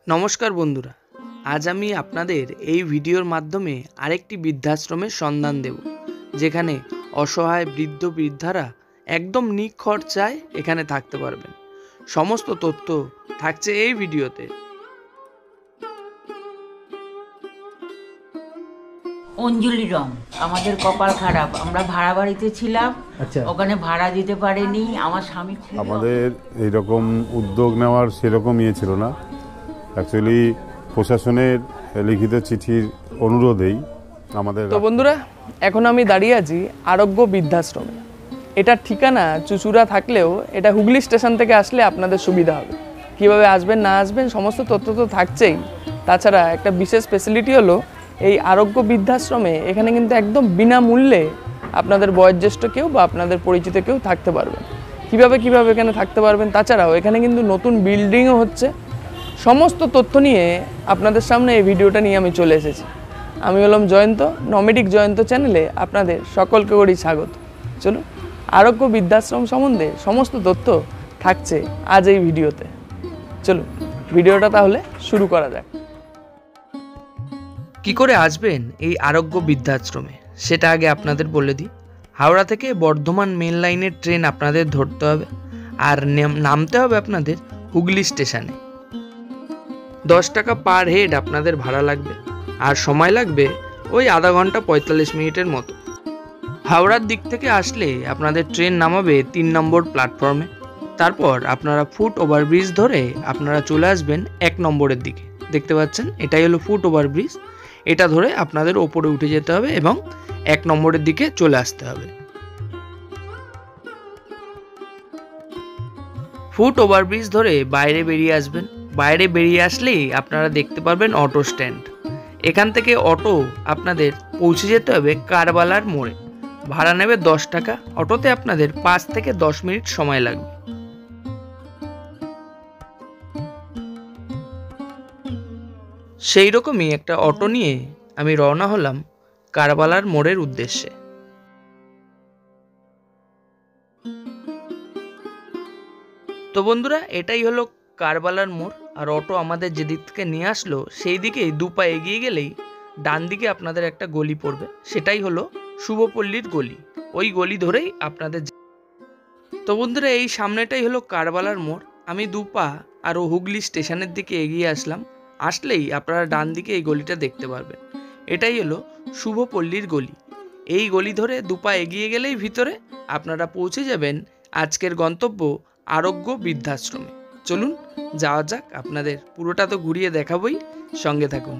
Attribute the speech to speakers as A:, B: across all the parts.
A: নমস্কার বন্ধুরা, আজ আমি আপনাদের এই ভিডিওর মাধ্যমে আরেকটি বৃদ্ধাশ্রমের সন্ধান দেব, যেখানে অসহায় বৃদ্ধ বৃদ্ধারা একদম নিখরচায় এখানে থাকতে পারবেন। সমস্ত তথ্য থাকছে এই ভিডিওতে।
B: অঞ্জলি রং আমাদের কপাল খারাপ, আমরা ভাড়া বাড়িতে ছিলাম। ওখানে ভাড়া দিতে পারেনি আমার স্বামী।
C: আমাদের এইরকম উদ্যোগ নেওয়ার সেরকম ইয়ে ছিল না। অ্যাকচুয়ালি প্রশাসনের লিখিত চিঠির অনুরোধেই আমাদের।
A: তো বন্ধুরা, এখন আমি দাঁড়িয়ে আছি আরোগ্য বৃদ্ধাশ্রমে। এটার ঠিকানা চুচুড়া থাকলেও এটা হুগলি স্টেশন থেকে আসলে আপনাদের সুবিধা হবে। কিভাবে আসবেন না আসবেন সমস্ত তথ্য তো থাকছেই। তাছাড়া একটা বিশেষ ফেসিলিটি হলো এই আরোগ্য বৃদ্ধাশ্রমে এখানে কিন্তু একদম বিনামূল্যে আপনাদের বয়োজ্যেষ্ঠ কেউ বা আপনাদের পরিচিত কেউ থাকতে পারবেন। কিভাবে এখানে থাকতে পারবেন, তাছাড়াও এখানে কিন্তু নতুন বিল্ডিংও হচ্ছে। সমস্ত তথ্য নিয়ে আপনাদের সামনে এই ভিডিওটা নিয়ে আমি চলে এসেছি। আমি হলাম জয়ন্ত, নমেডিক জয়ন্ত চ্যানেলে আপনাদের সকলকে করি স্বাগত। চলুন, আরোগ্য বৃদ্ধাশ্রম সম্বন্ধে সমস্ত তথ্য থাকছে আজ এই ভিডিওতে। চলুন ভিডিওটা তাহলে শুরু করা যাক। কি করে আসবেন এই আরোগ্য বৃদ্ধাশ্রমে সেটা আগে আপনাদের বলে দিই। হাওড়া থেকে বর্ধমান মেন লাইনের ট্রেন আপনাদের ধরতে হবে, আর নামতে হবে আপনাদের হুগলি স্টেশনে। 10 টাকা পার হেড আপনাদের ভাড়া লাগবে, আর সময় লাগবে ওই আধা ঘন্টা 45 মিনিটের মতো। হাওড়ার দিক থেকে আসলে আপনাদের ট্রেন নামাবে 3 নম্বর প্ল্যাটফর্মে। তারপর আপনারা ফুট ওভারব্রিজ ধরে আপনারা চলে আসবেন 1 নম্বরের দিকে। দেখতে পাচ্ছেন, এটাই হলো ফুট ওভারব্রিজ। এটা ধরে আপনাদের ওপরে উঠে যেতে হবে এবং 1 নম্বরের দিকে চলে আসতে হবে। ফুট ওভারব্রিজ ধরে বাইরে বেরিয়ে আসবেন। বাইরে বেরিয়ে আসলেই আপনারা দেখতে পারবেন অটো স্ট্যান্ড। এখান থেকে অটো আপনাদের পৌঁছে যেতে হবে কারবালার মোড়ে। ভাড়া নেবে 10 টাকা। অটোতে আপনাদের 5 থেকে 10 মিনিট সময় লাগবে। সেই রকমই একটা অটো নিয়ে আমি রওনা হলাম কারবালার মোড়ের উদ্দেশ্যে। তো বন্ধুরা, এটাই হলো কারবালার মোড়। আর অটো আমাদের যেদিক থেকে নিয়ে আসলো সেই দিকেই 2 পা এগিয়ে গেলেই ডান দিকে আপনাদের একটা গলি পড়বে, সেটাই হলো শুভপল্লীর গলি। ওই গলি ধরেই আপনাদের। তো বন্ধুরা, এই সামনেটাই হলো কারবালার মোড়। আমি 2 পা আরও হুগলি স্টেশনের দিকে এগিয়ে আসলেই আপনারা ডান দিকে এই গলিটা দেখতে পারবেন। এটাই হলো শুভপল্লীর গলি। এই গলি ধরে 2 পা এগিয়ে গেলেই ভিতরে আপনারা পৌঁছে যাবেন আজকের গন্তব্য আরোগ্য বৃদ্ধাশ্রমে। চলুন যাওয়া যাক। আপনাদের পুরোটা তো ঘুরিয়ে দেখাবই, সঙ্গে থাকুন।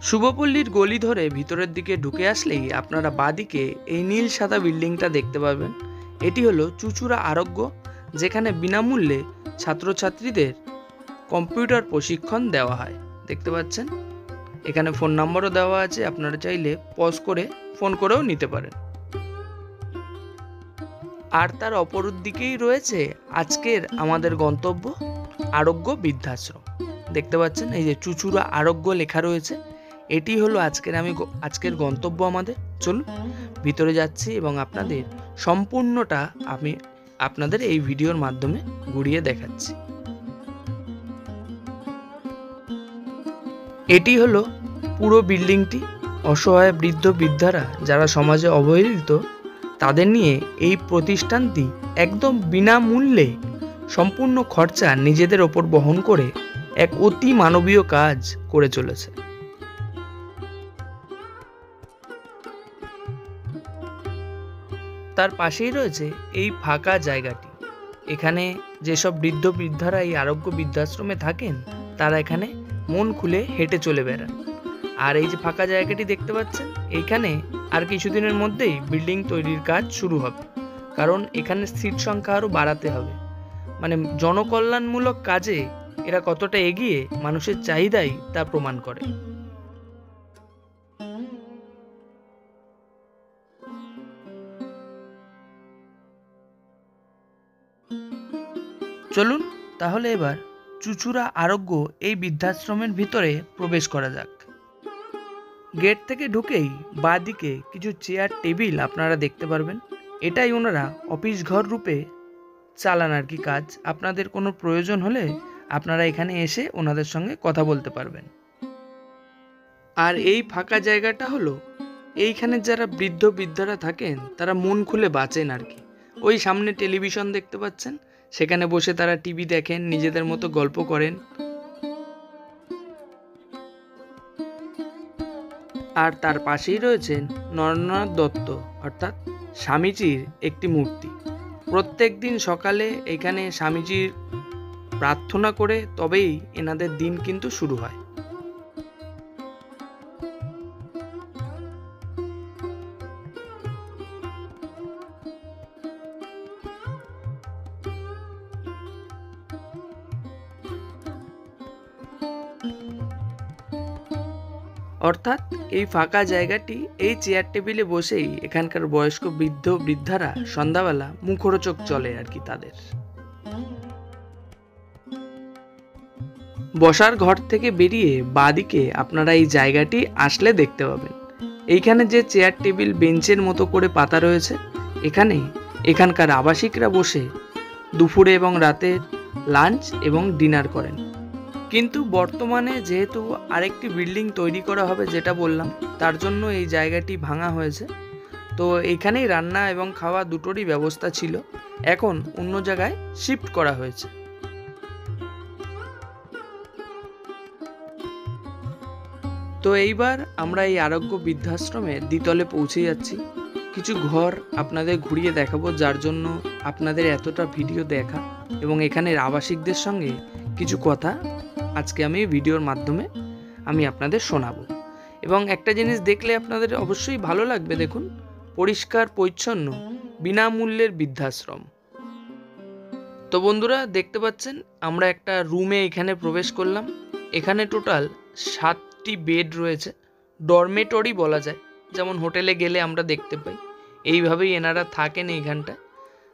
A: শুভপল্লীর গলি ধরে ভিতরের দিকে ঢুকে আসলেই আপনারা বাঁদিকে এই নীল সাদা বিল্ডিংটা দেখতে পাবেন। এটি হলো চুচুড়া আরোগ্য, যেখানে বিনামূল্যে ছাত্রছাত্রীদের কম্পিউটার প্রশিক্ষণ দেওয়া হয়। দেখতে পাচ্ছেন, এখানে ফোন নাম্বারও দেওয়া আছে, আপনারা চাইলে পজ করে ফোন করেও নিতে পারেন। আর তার অপর দিকেই রয়েছে আজকের আমাদের গন্তব্য আরোগ্য বৃদ্ধাশ্রম। দেখতে পাচ্ছেন, এই যে চুচুড়া আরোগ্য লেখা রয়েছে। এটি হলো আজকের গন্তব্য আমাদের। চলুন ভিতরে যাচ্ছি এবং আপনাদের সম্পূর্ণটা আমি আপনাদের এই ভিডিওর মাধ্যমে ঘুরিয়ে দেখাচ্ছি। এটি হলো পুরো বিল্ডিংটি। অসহায় বৃদ্ধ বৃদ্ধারা যারা সমাজে অবহেলিত, তাদের নিয়ে এই প্রতিষ্ঠানটি একদম বিনামূল্যে সম্পূর্ণ খরচা নিজেদের ওপর বহন করে এক অতি মানবীয় কাজ করে চলেছে। তার পাশেই রয়েছে এই ফাঁকা জায়গাটি। এখানে যেসব বৃদ্ধ বৃদ্ধারা এই আরোগ্য বৃদ্ধাশ্রমে থাকেন, তারা এখানে মন খুলে হেঁটে চলে বেড়ান। আর এই যে ফাঁকা জায়গাটি দেখতে পাচ্ছেন, এইখানে আর কিছুদিনের মধ্যেই বিল্ডিং তৈরির কাজ শুরু হবে, কারণ এখানে সিট সংখ্যা আরও বাড়াতে হবে। মানে জনকল্যাণমূলক কাজে এরা কতটা এগিয়ে মানুষের চাহিদাই তা প্রমাণ করে। চলুন তাহলে এবার চুচুড়া আরোগ্য এই বৃদ্ধাশ্রমের ভিতরে প্রবেশ করা যাক। গেট থেকে ঢুকেই বাঁদিকে কিছু চেয়ার টেবিল আপনারা দেখতে পারবেন। এটাই ওনারা অফিস ঘর রূপে চালান আর কি কাজ। আপনাদের কোনো প্রয়োজন হলে আপনারা এখানে এসে ওনাদের সঙ্গে কথা বলতে পারবেন। আর এই ফাঁকা জায়গাটা হলো এইখানে যারা বৃদ্ধ বৃদ্ধারা থাকেন তারা মন খুলে বাঁচেন আর কি। ওই সামনে টেলিভিশন দেখতে পাচ্ছেন, সেখানে বসে তারা টিভি দেখেন, নিজেদের মতো গল্প করেন। আর তার পাশেই রয়েছেন নরেন্দ্রনাথ দত্ত অর্থাৎ স্বামীজির একটি মূর্তি। প্রত্যেক দিন সকালে এখানে স্বামীজির প্রার্থনা করে তবেই এনাদের দিন কিন্তু শুরু হয়। অর্থাৎ এই ফাঁকা জায়গাটি, এই চেয়ার টেবিলে বসেই এখানকার বয়স্ক বৃদ্ধ বৃদ্ধারা সন্ধ্যাবেলা মুখরোচক চলে আর কি তাদের। বসার ঘর থেকে বেরিয়ে বাঁদিকে আপনারা এই জায়গাটি আসলে দেখতে পাবেন। এইখানে যে চেয়ার টেবিল বেঞ্চের মতো করে পাতা রয়েছে, এখানে এখানকার আবাসিকরা বসে দুপুরে এবং রাতে লাঞ্চ এবং ডিনার করেন। কিন্তু বর্তমানে যেহেতু আরেকটি বিল্ডিং তৈরি করা হবে যেটা বললাম, তার জন্য এই জায়গাটি ভাঙা হয়েছে। তো এইখানেই রান্না এবং খাওয়া দুটোরই ব্যবস্থা ছিল, এখন অন্য জায়গায় শিফট করা হয়েছে। তো এইবার আমরা এই আরোগ্য বৃদ্ধাশ্রমের দ্বিতলে পৌঁছে যাচ্ছি। কিছু ঘর আপনাদের ঘুরিয়ে দেখাবো, যার জন্য আপনাদের এতটা ভিডিও দেখা এবং এখানের আবাসিকদের সঙ্গে কিছু কথা আজকে আমি ভিডিওর মাধ্যমে আমি আপনাদের শোনাবো। এবং একটা জিনিস দেখলে আপনাদের অবশ্যই ভালো লাগবে, দেখুন পরিষ্কার পরিচ্ছন্ন বিনামূল্যের বৃদ্ধাশ্রম। তো বন্ধুরা দেখতে পাচ্ছেন আমরা একটা রুমে এখানে প্রবেশ করলাম। এখানে টোটাল 7টি বেড রয়েছে, ডরমেটরি বলা যায়, যেমন হোটেলে গেলে আমরা দেখতে পাই। এইভাবেই এনারা থাকেন এইখানটায়।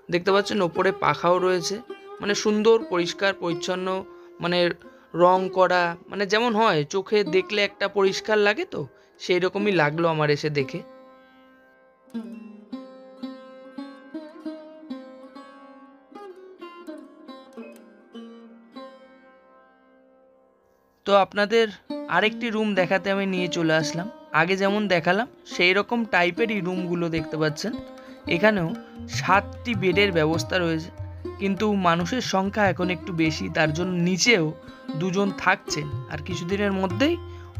A: দেখতে পাচ্ছেন ওপরে পাখাও রয়েছে, মানে সুন্দর পরিষ্কার পরিচ্ছন্ন, মানে রং করা, মানে যেমন হয় চোখে দেখলে একটা পরিষ্কার লাগে, তো সেই রকমই লাগলো আমার এসে দেখে। তো আপনাদের আরেকটি রুম দেখাতে আমি নিয়ে চলে আসলাম। আগে যেমন দেখালাম সেই রকম টাইপেরই রুমগুলো দেখতে পাচ্ছেন। এখানেও 7টি বেডের ব্যবস্থা রয়েছে, কিন্তু মানুষের সংখ্যা এখন একটু বেশি, তার জন্য নিচেও 2 জন থাকছেন। আর কিছুদিনের মধ্যেই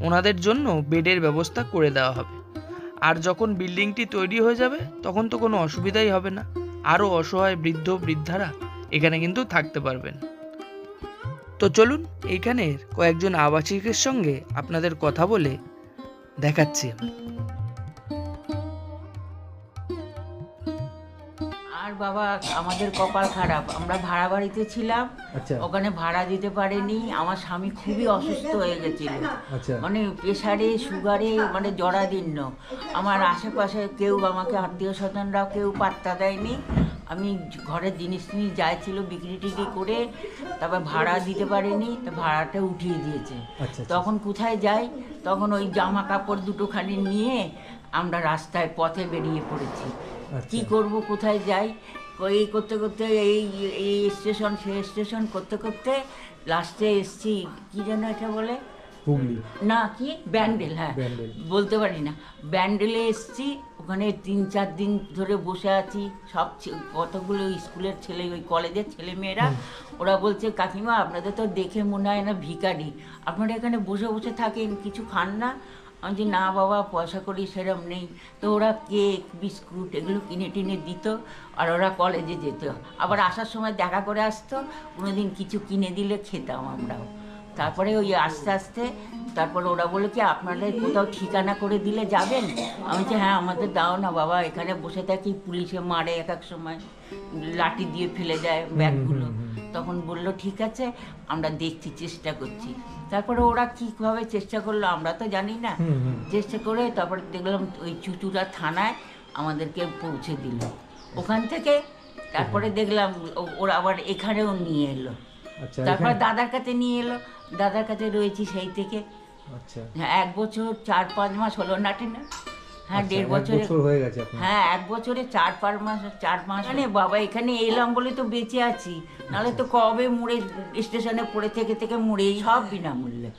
A: ওনাদের জন্য বেডের ব্যবস্থা করে দেওয়া হবে। আর যখন বিল্ডিংটি তৈরি হয়ে যাবে তখন তো কোনো অসুবিধাই হবে না, আরও অসহায় বৃদ্ধ বৃদ্ধারা এখানে কিন্তু থাকতে পারবেন। তো চলুন এইখানের কয়েকজন আবাসিকের সঙ্গে আপনাদের কথা বলে দেখাচ্ছি আমি।
B: আর বাবা আমাদের কপাল খারাপ, আমরা ভাড়া বাড়িতে ছিলাম, ওখানে ভাড়া দিতে পারেনি। আমার স্বামী খুবই অসুস্থ হয়ে গেছিল, মানে প্রেশারে সুগারে, মানে জরাদীর্ণ। আমার আশেপাশে কেউ, আমাকে আত্মীয় স্বজনরাও কেউ পাত্তা দেয়নি। আমি ঘরের জিনিস যাই ছিল বিক্রি টিক্রি করে তারপর ভাড়া দিতে পারিনি, তো ভাড়াটা উঠিয়ে দিয়েছে। তখন কোথায় যাই, তখন ওই জামা কাপড় দুটোখানি নিয়ে আমরা রাস্তায় পথে বেরিয়ে পড়েছি। কি করব, কোথায় যাই, এই করতে করতে এই স্টেশন সেই স্টেশন করতে করতে লাস্টে এসছি, কি যেন এটা বলে, হুগলি না কি ব্যান্ডেল, হ্যাঁ বলতে পারি না, ব্যান্ডেলে এসছি। ওখানে 3-4 দিন ধরে বসে আছি। সব কতগুলো স্কুলের ছেলে, ওই কলেজের ছেলে মেয়েরা, ওরা বলছে কাকিমা আপনাদের তো দেখে মনে হয় না ভিখারি, আপনারা এখানে বসে বসে থাকেন, কিছু খান না? আমি যে না বাবা পয়সা করি সেরম নেই। তো ওরা কেক বিস্কুট এগুলো কিনে টিনে দিত, আর ওরা কলেজে যেত, আবার আসার সময় দেখা করে আসতো, কোনোদিন কিছু কিনে দিলে খেতাম আমরাও। তারপরে ওই আস্তে আস্তে তারপরে ওরা বলে কি আপনাদের কোথাও ঠিকানা করে দিলে যাবেন? আমি বলছি হ্যাঁ আমাদের দাও না বাবা, এখানে বসে থাকি, পুলিশে মারে, এক এক সময় লাঠি দিয়ে ফেলে দেয় ব্যাগগুলো। তখন বললো ঠিক আছে আমরা দেখছি, চেষ্টা করছি। তারপরে ওরা কীভাবে চেষ্টা করলো আমরা তো জানি না, চেষ্টা করে তারপরে দেখলাম ওই চুচুড়া থানায় আমাদেরকে পৌঁছে দিল। ওখান থেকে তারপরে দেখলাম ওরা আবার এখানেও নিয়ে এলো, তারপরে দাদার কাছে নিয়ে এলো, দাদার কাছে রয়েছি সেই থেকে। 1 বছর 4-5 মাস হলো নাটি না। হ্যাঁ, 1.5
D: বছর হয়ে গেছে আপনার?
B: হ্যাঁ, 1 বছরে 4 মাস মানে বাবা এখানে এলাম বলে তো বেঁচে আছি, নাহলে তো কবে মুড়ে স্টেশনে পড়ে থেকে থেকে মুড়ে সব বিনামূল্যে,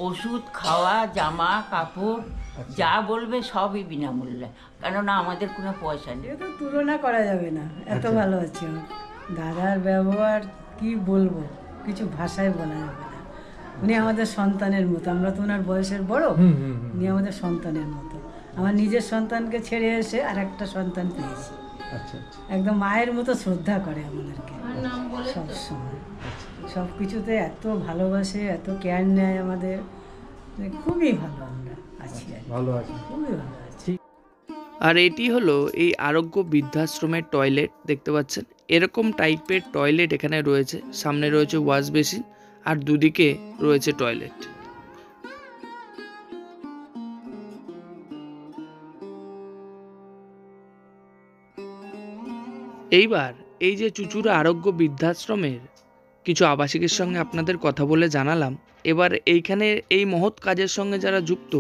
B: ওষুধ খাওয়া জামা কাপড় যা বলবে সবই বিনামূল্যে, কেননা আমাদের কোনো পয়সা নেই।
E: এটা তো তুলনা করা যাবে না, এত ভালো আছে দাদার ব্যবহার, কি বলবো, কিছু ভাষায় বলা যাবে না। উনি আমাদের সন্তানের মতো, আমরা তো ওনার বয়সের বড়, উনি আমাদের সন্তানের মতো। আমার নিজের সন্তানকে ছেড়ে এসে আর একটা সন্তান পেয়েছি। একদম মায়ের মতো শ্রদ্ধা করে আমাদেরকে সবসময়, সব কিছুতে এত ভালোবাসে, এত কেয়ার নেয় আমাদের, খুবই ভালো আমরা আছি,
D: ভালো আছি,
E: খুবই ভালো আছি।
A: আর এটি হলো এই আরোগ্য বৃদ্ধাশ্রমের টয়লেট, দেখতে পাচ্ছেন এরকম টাইপের টয়লেট এখানে রয়েছে। সামনে রয়েছে ওয়াশ বেসিন আর দুদিকে রয়েছে টয়লেট। এইবার এই যে চুচুড়া আরোগ্য বৃদ্ধাশ্রমের কিছু আবাসিকের সঙ্গে আপনাদের কথা বলে জানালাম। এবার এইখানে এই মহৎ কাজের সঙ্গে যারা যুক্ত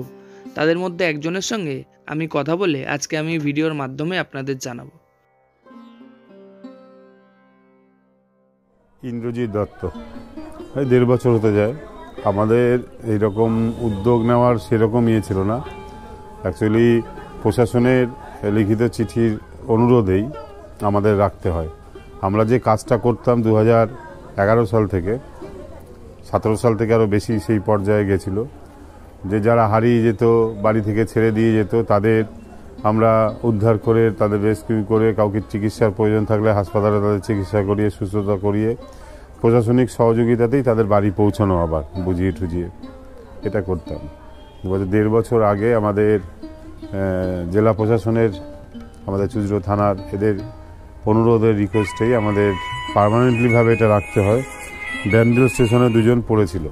A: তাদের মধ্যে একজনের সঙ্গে আমি কথা বলে আজকে আমি ভিডিওর মাধ্যমে আপনাদের জানাবো।
C: ইন্দ্রজিৎ দত্ত, 1.5 বছর হতে যায়। আমাদের এইরকম উদ্যোগ নেওয়ার সেরকম ইয়ে ছিল না, অ্যাকচুয়ালি প্রশাসনের লিখিত চিঠির অনুরোধেই আমাদের রাখতে হয়। আমরা যে কাজটা করতাম 2011 সাল থেকে, 17 সাল থেকে আরও বেশি সেই পর্যায়ে গেছিল, যে যারা হারিয়ে যেত, বাড়ি থেকে ছেড়ে দিয়ে যেত, তাদের আমরা উদ্ধার করে, তাদের রেস্কিউ করে, কাউকে চিকিৎসার প্রয়োজন থাকলে হাসপাতালে তাদের চিকিৎসা করিয়ে, সুস্থতা করিয়ে, প্রশাসনিক সহযোগিতাতেই তাদের বাড়ি পৌঁছানো, আবার বুঝিয়ে টুজিয়ে এটা করতাম। 1.5 বছর আগে আমাদের জেলা প্রশাসনের, আমাদের চুচুড়া থানার এদের অনুরোধের রিকোয়েস্টেই আমাদের পার্মানেন্টলিভাবে এটা রাখতে হয়। ড্যান্ডেল স্টেশনে 2 জন পড়েছিল,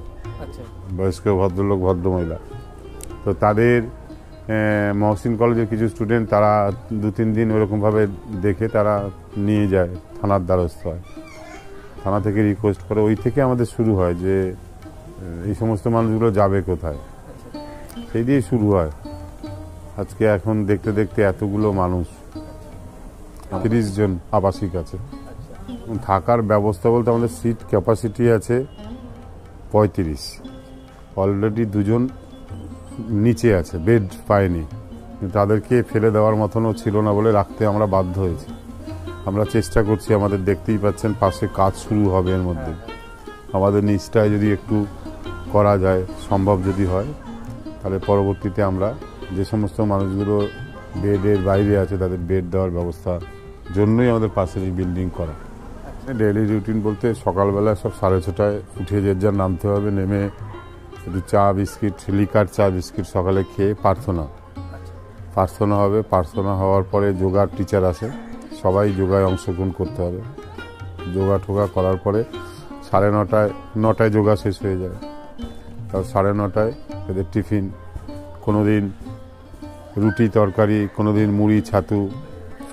C: বয়স্ক ভদ্রলোক ভদ্রমহিলা, তো তাদের মহসিন কলেজের কিছু স্টুডেন্ট তারা 2-3 দিন ওরকমভাবে দেখে তারা নিয়ে যায়, থানার দ্বারস্থ হয়, থানা থেকে রিকোয়েস্ট করে, ওই থেকে আমাদের শুরু হয় যে এই সমস্ত মানুষগুলো যাবে কোথায়, সেই দিয়ে শুরু হয়। আজকে এখন দেখতে দেখতে এতগুলো মানুষ, 30 জন আবাসিক আছে। থাকার ব্যবস্থা বলতে আমাদের সিট ক্যাপাসিটি আছে 35, অলরেডি 2 জন নিচে আছে, বেড পায়নি, তাদেরকে ফেলে দেওয়ার মতনও ছিল না বলে রাখতে আমরা বাধ্য হয়েছি। আমরা চেষ্টা করছি, আমাদের দেখতেই পাচ্ছেন পাশে কাজ শুরু হবে এর মধ্যে, আমাদের নিচটায় যদি একটু করা যায়, সম্ভব যদি হয়, তাহলে পরবর্তীতে আমরা যে সমস্ত মানুষগুলো বেডের বাইরে আছে তাদের বেড দেওয়ার ব্যবস্থা জন্যই আমাদের পাশের এই বিল্ডিং করা। ডেইলি রুটিন বলতে সকালবেলা সব 6:30টায় উঠে যে যার নামতে হবে, নেমে একটু চা বিস্কিট, লিকার চা বিস্কিট সকালে খেয়ে প্রার্থনা হবে। প্রার্থনা হওয়ার পরে যোগার টিচার আসে, সবাই যোগায় অংশগ্রহণ করতে হবে। যোগা টোগা করার পরে 9:30টায় যোগা শেষ হয়ে যায়, তার 9:30টায় এদের টিফিন, কোনোদিন রুটি তরকারি, কোনোদিন মুড়ি ছাতু,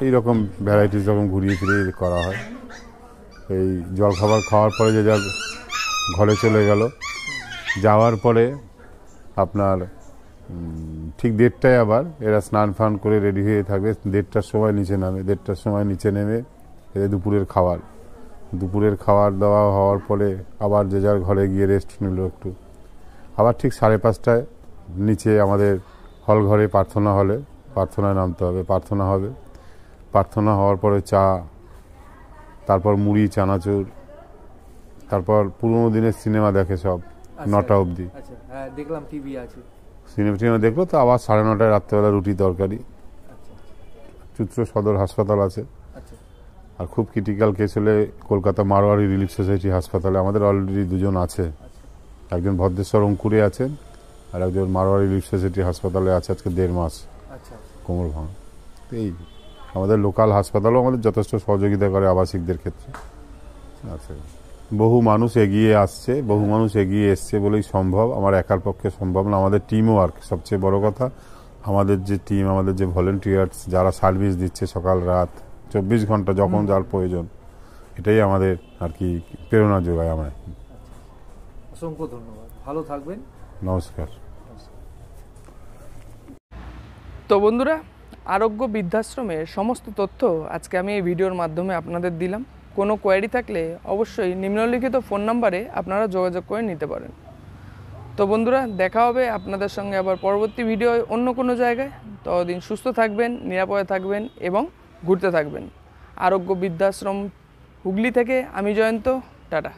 C: এই রকম ভ্যারাইটিস রকম ঘুরিয়ে ফিরিয়ে করা হয়। এই জলখাবার খাওয়ার পরে যে যার ঘরে চলে গেল, যাওয়ার পরে আপনার ঠিক 1:30টায় আবার এরা স্নান ফান করে রেডি হয়ে থাকবে, 1:30টার সময় নিচে নামে, 1:30টার সময় নিচে নেমে এদের দুপুরের খাবার দাওয়া হওয়ার পরে আবার যে যার ঘরে গিয়ে রেস্ট নিল একটু, আবার ঠিক 5:30টায় নিচে আমাদের হল ঘরে প্রার্থনায় নামতে হবে, প্রার্থনা হবে। প্রার্থনা হওয়ার পরে চা, তারপর মুড়ি চানাচুর, তারপর পুরোনো দিনের সিনেমা দেখে সব 9টা অবধি।
D: দেখলাম টিভি আছে,
C: সিনেমা দেখলো, তো আবার 9:30টায় রাত্রেবেলা রুটি তরকারি। চুচুড়া সদর হাসপাতাল আছে, আর খুব ক্রিটিক্যাল কেস হলে কলকাতা মারোয়ারি রিলিফ সোসাইটি হাসপাতালে আমাদের অলরেডি 2 জন আছে, একজন ভদ্রেশ্বর অঙ্কুরে আছেন আর একজন মারোয়ারি রিলিফ সোসাইটি হাসপাতালে আছে আজকে 1.5 মাস কোমর ভাঙা। এই আমাদের লোকাল হাসপাতালও আমাদের যথেষ্ট সহযোগিতা করে আবাসিকদের ক্ষেত্রে আছে। বহু মানুষ এগিয়ে আসছে, বহু মানুষ এগিয়ে এসছে বলেই সম্ভব, আমার একার পক্ষে সম্ভব না। আমাদের টিম ওয়ার্ক সবচেয়ে বড় কথা, আমাদের যে টিম, আমাদের যে ভলেন্টিয়ার্স যারা সার্ভিস দিচ্ছে সকাল রাত 24 ঘন্টা যখন যার প্রয়োজন, এটাই আমাদের আর কি প্রেরণা যোগায় আমায়।
D: অসংখ্য ধন্যবাদ, ভালো থাকবেন,
C: নমস্কার।
A: তো বন্ধুরা, আরোগ্য বৃদ্ধাশ্রমের সমস্ত তথ্য আজকে আমি এই ভিডিওর মাধ্যমে আপনাদের দিলাম। কোনো কোয়েরি থাকলে অবশ্যই নিম্নলিখিত ফোন নাম্বারে আপনারা যোগাযোগ করে নিতে পারেন। তো বন্ধুরা, দেখা হবে আপনাদের সঙ্গে আবার পরবর্তী ভিডিও অন্য কোনো জায়গায়। ততদিন সুস্থ থাকবেন, নিরাপদে থাকবেন এবং ঘুরতে থাকবেন। আরোগ্য বৃদ্ধাশ্রম হুগলি থেকে আমি জয়ন্ত, টাটা।